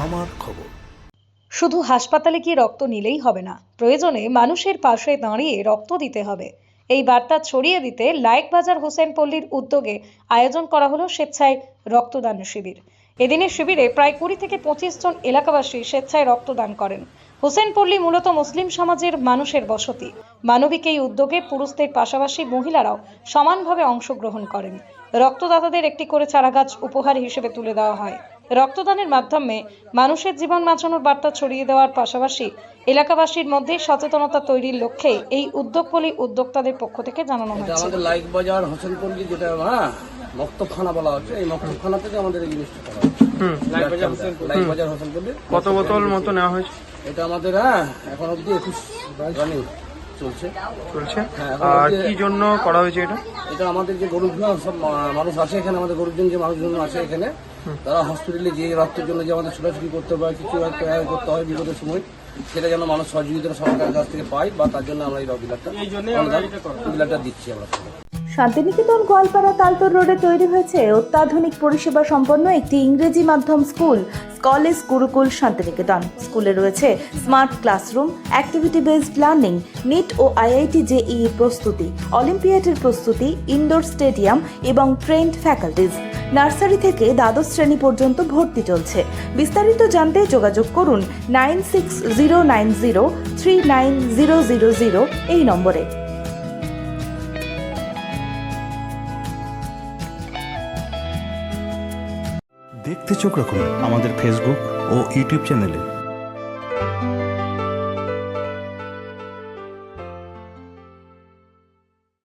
আমার খবর। শুধু হাসপাতালে গিয়ে রক্ত নিলেই হবে না, প্রয়োজনে মানুষের পাশে দাঁড়িয়ে রক্ত দিতে হবে। এই বার্তা ছড়িয়ে দিতে লায়েকবাজার হোসেনপল্লীর উদ্যোগে আয়োজন করা হলো স্বেচ্ছায় রক্তদান শিবির। এদিনের শিবিরে প্রায় 20 থেকে 25 জন এলাকাবাসী স্বেচ্ছায় রক্তদান করেন। হোসেনপল্লী মূলত মুসলিম সমাজের মানুষের বসতি। মানবিক এই উদ্যোগে পুরুষদের পাশাপাশি মহিলারাও সমানভাবে অংশগ্রহণ করেন। রক্তদাতাদের একটি করে চারাগাছ উপহার হিসেবে তুলে দেওয়া হয়। রক্তদানের মাধ্যমে মানুষের জীবন বাঁচানোর বার্তা ছড়িয়ে দেওয়ার পাশাপাশি এলাকাবাসীর মধ্যে সচেতনতা তৈরির লক্ষ্যে এই উদ্যোগ বলে উদ্যোক্তাদের পক্ষ থেকে জানানো হয়েছে। আমাদের লায়েকবাজার হোসেনপল্লী যেটা মক্তবখানা বলা হচ্ছে, এই মক্তবখানা থেকে আমাদের এই জিনিসটা করা হচ্ছে। লায়েকবাজার হোসেনপল্লী কত বোতল মতো নেওয়া হয়েছে? এটা আমাদের এখন অব্দি 21 রানিং চলছে। আর কি জন্য করা হয়েছে এটা? এটা আমাদের যে গরিব সব মানুষ আছে এখানে, আমাদের গরিবজন যে মানুষজন আছে এখানে, তারা হসপিটালে গিয়ে রক্তের জন্য যে আমাদের ছোটাছুটি করতে হয়, কিছু করতে হয় বিপদের সময়, সেটা যেন মানুষ সহযোগিতা সরকারের কাছ থেকে পায়, বা তার জন্য আমরা এই বিলাটা দিচ্ছি আমরা। শান্তিনিকেতন গোয়ালপাড়া তালতর রোডে তৈরি হয়েছে অত্যাধুনিক পরিষেবা সম্পন্ন একটি ইংরেজি মাধ্যম স্কুল, কলেজ গুরুকুল শান্তিনিকেতন। স্কুলে রয়েছে smart classroom, activity based learning, NEET ও আইআইটি জেইই প্রস্তুতি, অলিম্পিয়াডের প্রস্তুতি, ইনডোর স্টেডিয়াম এবং ট্রেন্ড ফ্যাকাল্টিজ। নার্সারি থেকে দ্বাদশ শ্রেণী পর্যন্ত ভর্তি চলছে। বিস্তারিত জানতে যোগাযোগ করুন 9609039000 এই নম্বরে। দেখতে চোখ রাখুন আমাদের ফেসবুক ও ইউটিউব চ্যানেলে।